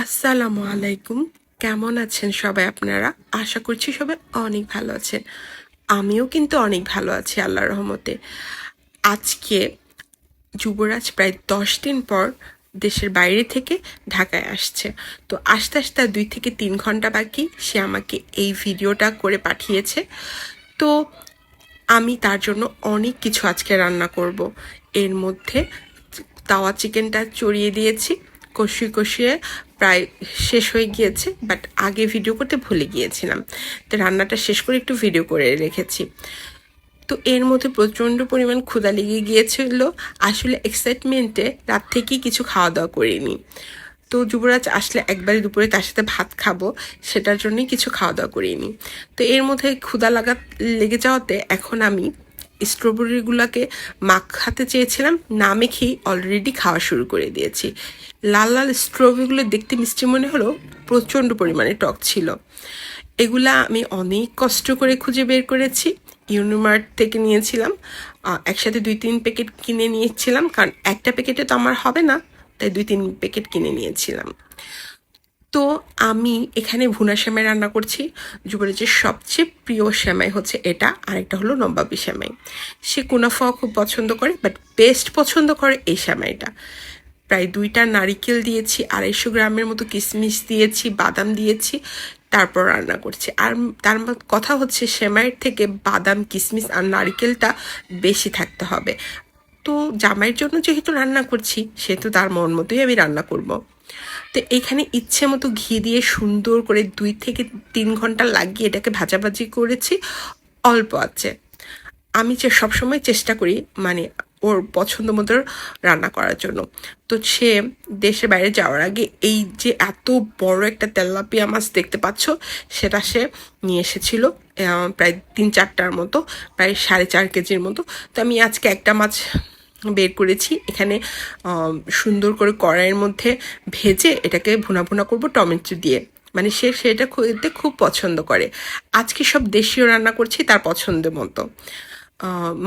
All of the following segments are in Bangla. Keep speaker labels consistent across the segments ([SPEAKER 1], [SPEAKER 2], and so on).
[SPEAKER 1] আসসালামু আলাইকুম। কেমন আছেন সবাই আপনারা? আশা করছি সবাই অনেক ভালো আছেন। আমিও কিন্তু অনেক ভালো আছি আল্লাহর রহমতে। আজকে যুবরাজ প্রায় 10 দিন পর দেশের বাইরে থেকে ঢাকায় আসছে। তো আসতে আসতে 2 থেকে 3 ঘন্টা বাকি সে আমাকে এই ভিডিওটা করে পাঠিয়েছে। তো আমি তার জন্য অনেক কিছু আজকে রান্না করব। এর মধ্যে তাওয়া চিকেনটা চড়িয়ে দিয়েছি, কষিয়ে প্রায় শেষ হয়ে গিয়েছে, বাট আগে ভিডিও করতে ভুলে গিয়েছিলাম, তো রান্নাটা শেষ করে একটু ভিডিও করে রেখেছি। তো এর মধ্যে প্রচণ্ড পরিমাণ ক্ষুধা লেগে গিয়েছিল। আসলে এক্সাইটমেন্টে রাত থেকেই কিছু খাওয়া দাওয়া করিনি। তো যুবরাজ আসলে একবারে দুপুরে তার সাথে ভাত খাবো, সেটার জন্যই কিছু খাওয়া দাওয়া করিনি। তো এর মধ্যে ক্ষুধা লেগে যাওয়াতে এখন আমি স্ট্রবেরিগুলোকে মাখাতে চেয়েছিলাম, না মেখেই অলরেডি খাওয়া শুরু করে দিয়েছি। লাল লাল স্ট্রবেরিগুলো দেখতে মিষ্টি মনে হলো, প্রচণ্ড পরিমাণে টক ছিল। এগুলা আমি অনেক কষ্ট করে খুঁজে বের করেছি, ইউনিমার্ট থেকে নিয়েছিলাম। একসাথে 2-3 প্যাকেট কিনে নিয়েছিলাম, কারণ একটা প্যাকেটে তো আমার হবে না, তাই 2-3 প্যাকেট কিনে নিয়েছিলাম। তো আমি এখানে ভুনা সেমাই রান্না করছি। যুবরাজের সবচেয়ে প্রিয় সেমাই হচ্ছে এটা, আরেকটা হলো নবাবী সেমাই। সে কুনাফা খুব পছন্দ করে, বাট বেস্ট পছন্দ করে এই সেমাইটা। প্রায় 2টা নারিকেল দিয়েছি, 250 গ্রামের মতো কিশমিশ দিয়েছি, বাদাম দিয়েছি, তারপর রান্না করছি। আর তার কথা হচ্ছে সেমাইয়ের থেকে বাদাম, কিশমিশ আর নারিকেলটা বেশি থাকতে হবে। তো জামাইয়ের জন্য যেহেতু রান্না করছি, সেহেতু তার মন মতোই আমি রান্না করব। তো এখানে ইচ্ছে মতো ঘি দিয়ে সুন্দর করে 2 থেকে 3 ঘন্টা লাগিয়ে এটাকে ভাজাভাজি করেছি অল্প আছে। আমি সবসময় চেষ্টা করি মানে ওর পছন্দ মতো রান্না করার জন্য। তো সে দেশের বাইরে যাওয়ার আগে এই যে এত বড় একটা তেলাপিয়া মাছ দেখতে পাচ্ছ, সেটা সে নিয়ে এসেছিল, প্রায় 3-4টার মতো, প্রায় 4.5 কেজির মতো। তো আমি আজকে একটা মাছ বের করেছি। এখানে সুন্দর করে কড়াইয়ের মধ্যে ভেজে এটাকে ভুনা ভুনা করবো টমেটো দিয়ে। মানে সে সেটা খেতে খুব পছন্দ করে। আজকে সব দেশীয় রান্না করছি তার পছন্দের মতো।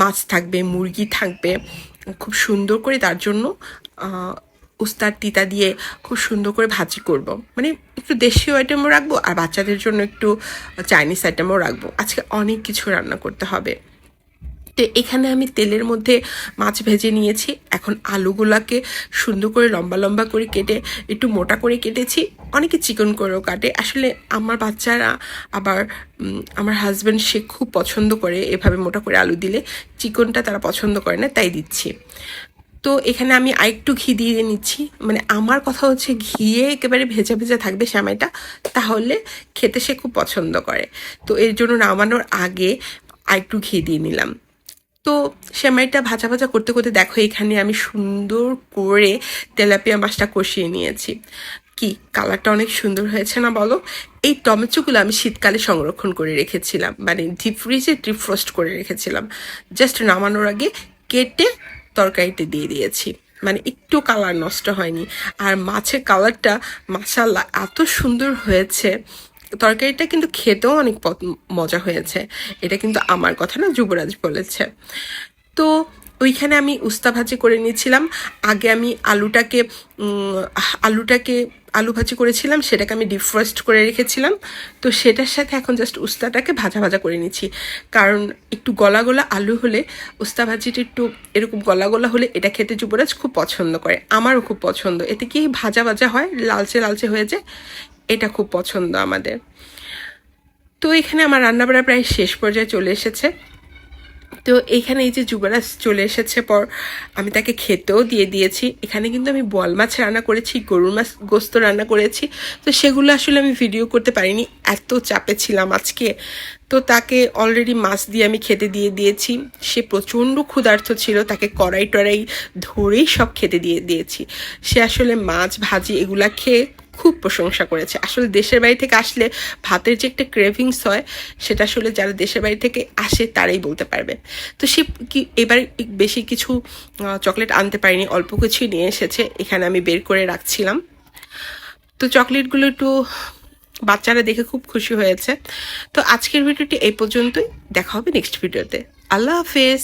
[SPEAKER 1] মাছ থাকবে, মুরগি থাকবে, খুব সুন্দর করে তার জন্য উস্তার তিতা দিয়ে খুব সুন্দর করে ভাজি করব। মানে একটু দেশীয় আইটেমও রাখবো, আর বাচ্চাদের জন্য একটু চাইনিজ আইটেমও রাখবো। আজকে অনেক কিছু রান্না করতে হবে। তো এখানে আমি তেলের মধ্যে মাছ ভেজে নিয়েছি। এখন আলুগুলাকে সুন্দর করে লম্বা লম্বা করে কেটে, একটু মোটা করে কেটেছি। অনেকে চিকন করেও কাটে। আসলে আমার বাচ্চারা আবার আমার হাজব্যান্ড সে খুব পছন্দ করে এভাবে মোটা করে আলু দিলে, চিকনটা তারা পছন্দ করে না, তাই দিচ্ছি। তো এখানে আমি আরেকটু ঘি দিয়ে নিচ্ছি। মানে আমার কথা হচ্ছে ঘিয়ে একেবারে ভেজা ভেজা থাকবে সেমাইটা, তাহলে খেতে সে খুব পছন্দ করে। তো এর জন্য নামানোর আগে আরেকটু ঘি দিয়ে নিলাম। তো সেমাইটা ভাজা ভাজা করতে করতে দেখো এখানে আমি সুন্দর করে তেলাপিয়া মাছটা কষিয়ে নিয়েছি। কি কালারটা অনেক সুন্দর হয়েছে না বলো? এই টমেটোগুলো আমি শীতকালে সংরক্ষণ করে রেখেছিলাম, মানে ডিপ ফ্রিজে ডিপ ফ্রোস্ট করে রেখেছিলাম। জাস্ট নামানোর আগে কেটে তরকারিতে দিয়ে দিয়েছি, মানে একটু কালার নষ্ট হয়নি। আর মাছের কালারটা মাশাআল্লাহ এত সুন্দর হয়েছে। তরকারিটা কিন্তু খেতেও অনেক মজা হয়েছে। এটা কিন্তু আমার কথা না, যুবরাজ বলেছে। তো ওইখানে আমি উস্তা ভাজি করে নিয়েছিলাম। আগে আমি আলু ভাজি করেছিলাম, সেটাকে আমি ডিফ্রস্ট করে রেখেছিলাম। তো সেটার সাথে এখন জাস্ট উস্তাটাকে ভাজা ভাজা করে নিচ্ছি, কারণ একটু গলা গলা আলু হলে, উস্তা ভাজিটা একটু এরকম গলা গলা হলে এটা খেতে যুবরাজ খুব পছন্দ করে, আমারও খুব পছন্দ। এতে কি ভাজা ভাজা হয়, লালচে লালচে হয়ে যায়, এটা খুব পছন্দ আমাদের। তো এখানে আমার রান্নাবাড়া প্রায় শেষ পর্যায়ে চলে এসেছে। তো এইখানে এই যে যুবরাজ চলে এসেছে পর আমি তাকে খেতেও দিয়ে দিয়েছি। এখানে কিন্তু আমি বোয়াল মাছ রান্না করেছি, গরুর মাছ গোস্ত রান্না করেছি। তো সেগুলো আসলে আমি ভিডিও করতে পারিনি, এত চাপে ছিলাম আজকে। তো তাকে অলরেডি মাছ দিয়ে আমি খেতে দিয়ে দিয়েছি। সে প্রচণ্ড ক্ষুধার্ত ছিল, তাকে কড়াই টড়াই ধরেই সব খেতে দিয়ে দিয়েছি। সে আসলে মাছ ভাজি এগুলা খেয়ে খুব প্রশংসা করেছে। আসলে দেশের বাড়ি থেকে আসলে ভাতের যে একটা ক্রেভিংস হয়, সেটা আসলে যারা দেশের বাড়ি থেকে আসে তারাই বলতে পারবে। তো সে কি এবার বেশি কিছু চকলেট আনতে পারিনি, অল্প কিছুই নিয়ে এসেছে, এখানে আমি বের করে রাখছিলাম। তো চকলেটগুলো একটু বাচ্চারা দেখে খুব খুশি হয়েছে। তো আজকের ভিডিওটি এই পর্যন্তই, দেখা হবে নেক্সট ভিডিওতে। আল্লাহ হাফেজ।